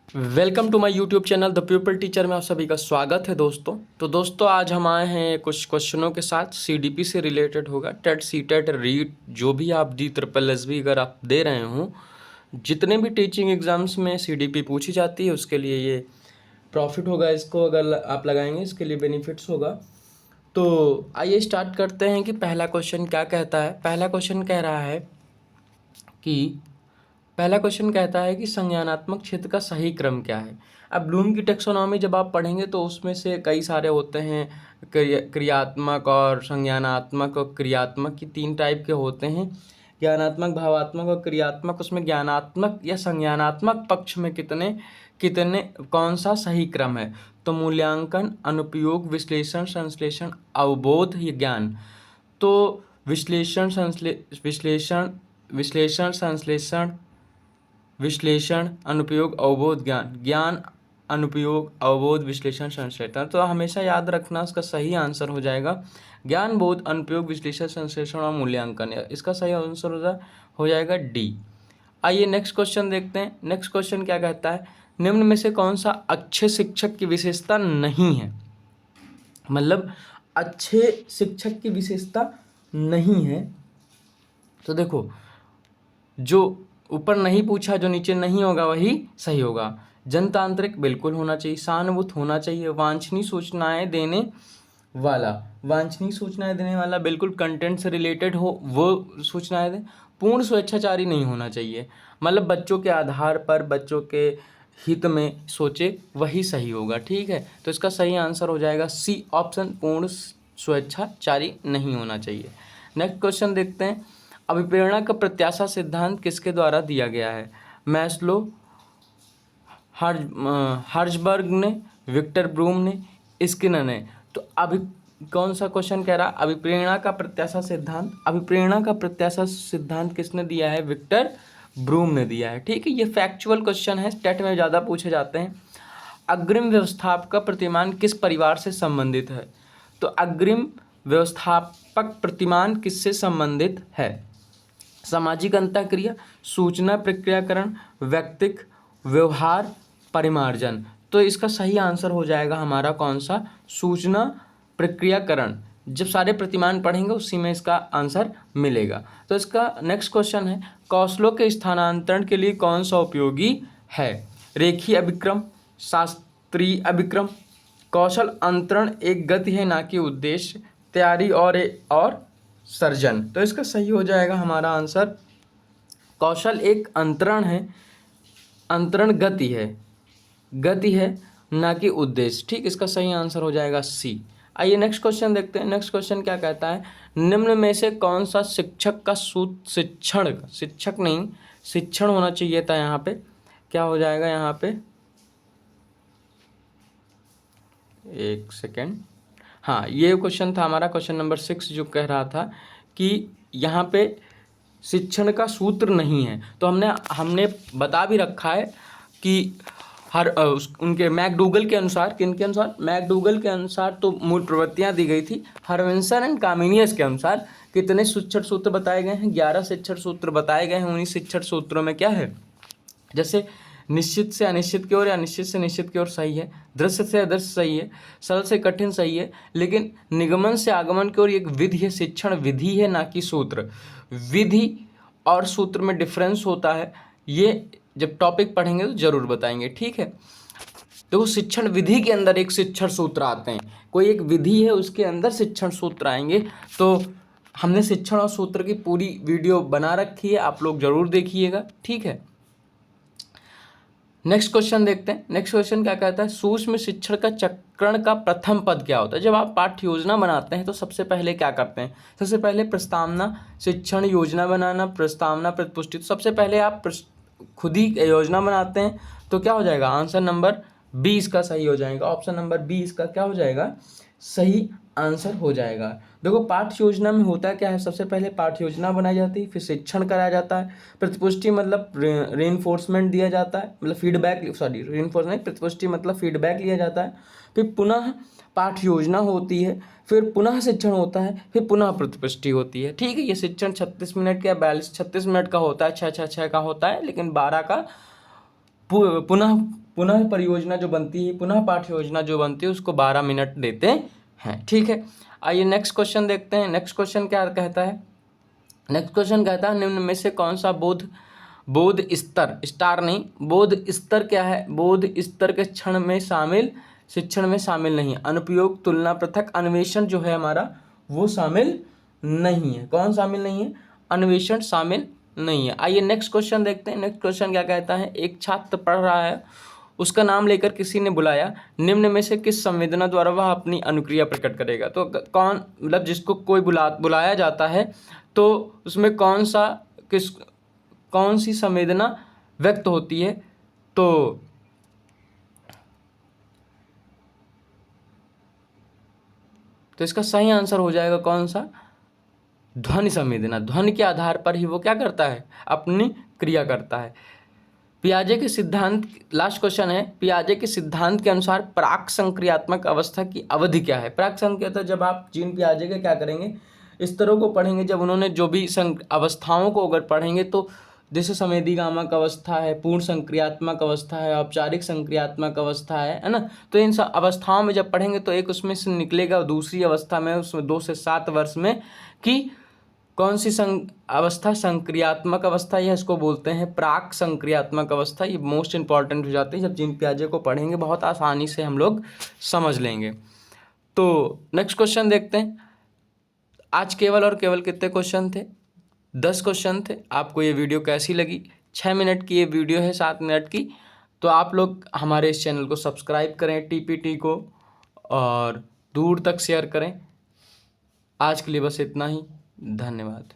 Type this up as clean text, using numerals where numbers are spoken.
Welcome to my YouTube channel the people teacher में आप सभी का स्वागत है दोस्तों। तो दोस्तों आज हम आए हैं कुछ क्वेश्चनों के साथ। सीडीपी से रिलेटेड होगा। टेट सीटेट रीट जो भी आप डी ट्रिपल एस बी अगर आप दे रहे हो, जितने भी टीचिंग एग्जाम्स में सीडीपी पूछी जाती है उसके लिए ये प्रॉफिट होगा। इसको अगर आप लगाएंगे इसके लिए बेनिफिट्स होगा। तो आइए स्टार्ट करते हैं कि पहला क्वेश्चन क्या कहता है। पहला क्वेश्चन कहता है कि संज्ञानात्मक क्षेत्र का सही क्रम क्या है। अब ब्लूम की टेक्सोनॉमी जब आप पढ़ेंगे तो उसमें से कई सारे होते हैं, क्रियात्मक और संज्ञानात्मक और क्रियात्मक की तीन टाइप के होते हैं। ज्ञानात्मक, भावात्मक और क्रियात्मक। उसमें ज्ञानात्मक या संज्ञानात्मक पक्ष में कितने कितने कौन सा सही क्रम है। तो मूल्यांकन, अनुपयोग, विश्लेषण, संश्लेषण, अवबोध, ये ज्ञान। तो विश्लेषण संश्लेषण, विश्लेषण, अनुप्रयोग, अवबोध, ज्ञान, अनुप्रयोग, अवबोध, विश्लेषण, संश्लेषण। तो हमेशा याद रखना इसका सही आंसर हो जाएगा ज्ञान, बोध, अनुप्रयोग, विश्लेषण, संश्लेषण और मूल्यांकन। इसका सही आंसर हो जाएगा डी। आइए नेक्स्ट क्वेश्चन देखते हैं। नेक्स्ट क्वेश्चन क्या कहता है, निम्न में से कौन सा अच्छे शिक्षक की विशेषता नहीं है। मतलब अच्छे शिक्षक की विशेषता नहीं है। तो देखो, जो ऊपर नहीं पूछा, जो नीचे नहीं होगा वही सही होगा। जनतांत्रिक बिल्कुल होना चाहिए, सहानुभूत होना चाहिए, वांछनीय सूचनाएं देने वाला बिल्कुल कंटेंट से रिलेटेड हो वो सूचनाएं दें। पूर्ण स्वेच्छाचारी नहीं होना चाहिए, मतलब बच्चों के आधार पर बच्चों के हित में सोचे वही सही होगा। ठीक है, तो इसका सही आंसर हो जाएगा सी ऑप्शन, पूर्ण स्वेच्छाचारी नहीं होना चाहिए। नेक्स्ट क्वेश्चन देखते हैं। अभिप्रेरणा का प्रत्याशा सिद्धांत किसके द्वारा दिया गया है। मैस्लो, हर्जबर्ग ने, विक्टर ब्रूम ने, स्किनर ने। तो अभी कौन सा क्वेश्चन कह रहा, अभिप्रेरणा का प्रत्याशा सिद्धांत किसने दिया है, विक्टर ब्रूम ने दिया है। ठीक है, ये फैक्चुअल क्वेश्चन है, टेट में ज़्यादा पूछे जाते हैं। अग्रिम व्यवस्थापक प्रतिमान किस परिवार से संबंधित है। तो अग्रिम व्यवस्थापक प्रतिमान किससे संबंधित है। सामाजिक अंतःक्रिया, सूचना प्रक्रियाकरण, व्यक्तिक व्यवहार, परिमार्जन। तो इसका सही आंसर हो जाएगा हमारा कौन सा, सूचना प्रक्रियाकरण। जब सारे प्रतिमान पढ़ेंगे उसी में इसका आंसर मिलेगा। तो इसका नेक्स्ट क्वेश्चन है, कौशलों के स्थानांतरण के लिए कौन सा उपयोगी है। रेखीय अभिक्रम, शास्त्रीय अभिक्रम। कौशल अंतरण एक गति है ना कि उद्देश्य, तैयारी और सर्जन। तो इसका सही हो जाएगा हमारा आंसर, कौशल एक अंतरण है, अंतरण गति है ना कि उद्देश्य। ठीक, इसका सही आंसर हो जाएगा सी। आइए नेक्स्ट क्वेश्चन देखते हैं। नेक्स्ट क्वेश्चन क्या कहता है, निम्न में से कौन सा शिक्षक का शिक्षण होना चाहिए था। यहाँ पे क्या हो जाएगा, यहाँ पे एक सेकेंड। हाँ, ये क्वेश्चन था हमारा क्वेश्चन नंबर 6 जो कह रहा था कि यहाँ पे शिक्षण का सूत्र नहीं है। तो हमने बता भी रखा है कि उनके मैकडूगल के अनुसार, किनके अनुसार, मैकडूगल के अनुसार तो मूल प्रवृत्तियाँ दी गई थी। हरविंसन एंड कामिनियस के अनुसार कितने शिक्षण सूत्र बताए गए हैं, 11 शिक्षण सूत्र बताए गए हैं। उन्हीं शिक्षण सूत्रों में क्या है, जैसे निश्चित से अनिश्चित की ओर या निश्चित से निश्चित की ओर सही है, दृश्य से अदृश्य सही है, सरल से कठिन सही है, लेकिन निगमन से आगमन की ओर एक विधि है, शिक्षण विधि है ना कि सूत्र। विधि और सूत्र में डिफरेंस होता है, ये जब टॉपिक पढ़ेंगे तो जरूर बताएंगे। ठीक है, देखो शिक्षण विधि के अंदर एक शिक्षण सूत्र आते हैं, कोई एक विधि है उसके अंदर शिक्षण सूत्र आएंगे। तो हमने शिक्षण और सूत्र की पूरी वीडियो बना रखी है, आप लोग जरूर देखिएगा। ठीक है, नेक्स्ट क्वेश्चन देखते हैं। नेक्स्ट क्वेश्चन क्या कहता है, सूक्ष्म शिक्षण का चक्रण का प्रथम पद क्या होता है। जब आप पाठ्य योजना बनाते हैं तो सबसे पहले क्या करते हैं, सबसे पहले प्रस्तावना, शिक्षण योजना बनाना, प्रस्तावना, प्रतिपुष्टि। तो सबसे पहले आप खुद ही योजना बनाते हैं, तो क्या हो जाएगा, आंसर नंबर 20 का सही हो जाएगा। ऑप्शन नंबर 20 का क्या हो जाएगा, सही आंसर हो जाएगा। देखो पाठ्य योजना में होता क्या है, सबसे पहले पाठ्य योजना बनाई जाती है, फिर शिक्षण कराया जाता है, प्रतिपुष्टि मतलब रेनफोर्समेंट दिया जाता है, मतलब फीडबैक, सॉरी रेनफोर्समेंट, प्रतिपुष्टि मतलब फीडबैक लिया जाता है, फिर पुनः पाठ्य योजना होती है, फिर पुनः शिक्षण होता है, फिर पुनः प्रतिपुष्टि होती है। ठीक है, ये शिक्षण 36 मिनट का, 36 मिनट का होता है, 6 का होता है, लेकिन 12 का पुनः पुनः परियोजना जो बनती है, पुनः पाठ्य योजना जो बनती है उसको 12 मिनट देते हैं। ठीक है, आइए नेक्स्ट क्वेश्चन देखते हैं। नेक्स्ट क्वेश्चन क्या कहता है? नेक्स्ट क्वेश्चन कहता है निम्न में से कौन सा बोध स्तर, स्टार नहीं, बोध स्तर क्या है? बोध स्तर के शिक्षण में शामिल नहीं है। अनुपयोग, तुलना, पृथक, अन्वेषण जो है हमारा वो शामिल नहीं है। कौन शामिल नहीं है? अन्वेषण शामिल नहीं है। आइए नेक्स्ट क्वेश्चन देखते हैं। नेक्स्ट क्वेश्चन क्या कहता है? एक छात्र पढ़ रहा है, उसका नाम लेकर किसी ने बुलाया, निम्न में से किस संवेदना द्वारा वह अपनी अनुक्रिया प्रकट करेगा? तो कौन, मतलब जिसको कोई बुलाया जाता है तो उसमें कौन सी संवेदना व्यक्त होती है? तो इसका सही आंसर हो जाएगा कौन सा? ध्वनि संवेदना। ध्वनि के आधार पर ही वो क्या करता है? अपनी क्रिया करता है। पियाजे के सिद्धांत, लास्ट क्वेश्चन है, पियाजे के सिद्धांत के अनुसार प्राक संक्रियात्मक अवस्था की अवधि क्या है? प्राक संक्रियात्मक, जब आप जीन पियाजे के क्या करेंगे, स्तरों को पढ़ेंगे, जब उन्होंने जो भी अवस्थाओं को अगर पढ़ेंगे तो जैसे संवेदीगामक अवस्था है, पूर्ण संक्रियात्मक अवस्था है, औपचारिक संक्रियात्मक अवस्था है ना, तो इन सब अवस्थाओं में जब पढ़ेंगे तो एक उसमें से निकलेगा दूसरी अवस्था में, उसमें 2 से 7 वर्ष में, कि कौन सी अवस्था संक्रियात्मक अवस्था, यह इसको बोलते हैं प्राक संक्रियात्मक अवस्था। ये मोस्ट इंपॉर्टेंट हो जाती है, जब जीन पियाजे को पढ़ेंगे बहुत आसानी से हम लोग समझ लेंगे। तो नेक्स्ट क्वेश्चन देखते हैं। आज केवल और केवल कितने क्वेश्चन थे? 10 क्वेश्चन थे। आपको ये वीडियो कैसी लगी? 6 मिनट की ये वीडियो है, 7 मिनट की। तो आप लोग हमारे इस चैनल को सब्सक्राइब करें, TPT को, और दूर तक शेयर करें। आज के लिए बस इतना ही। धन्यवाद।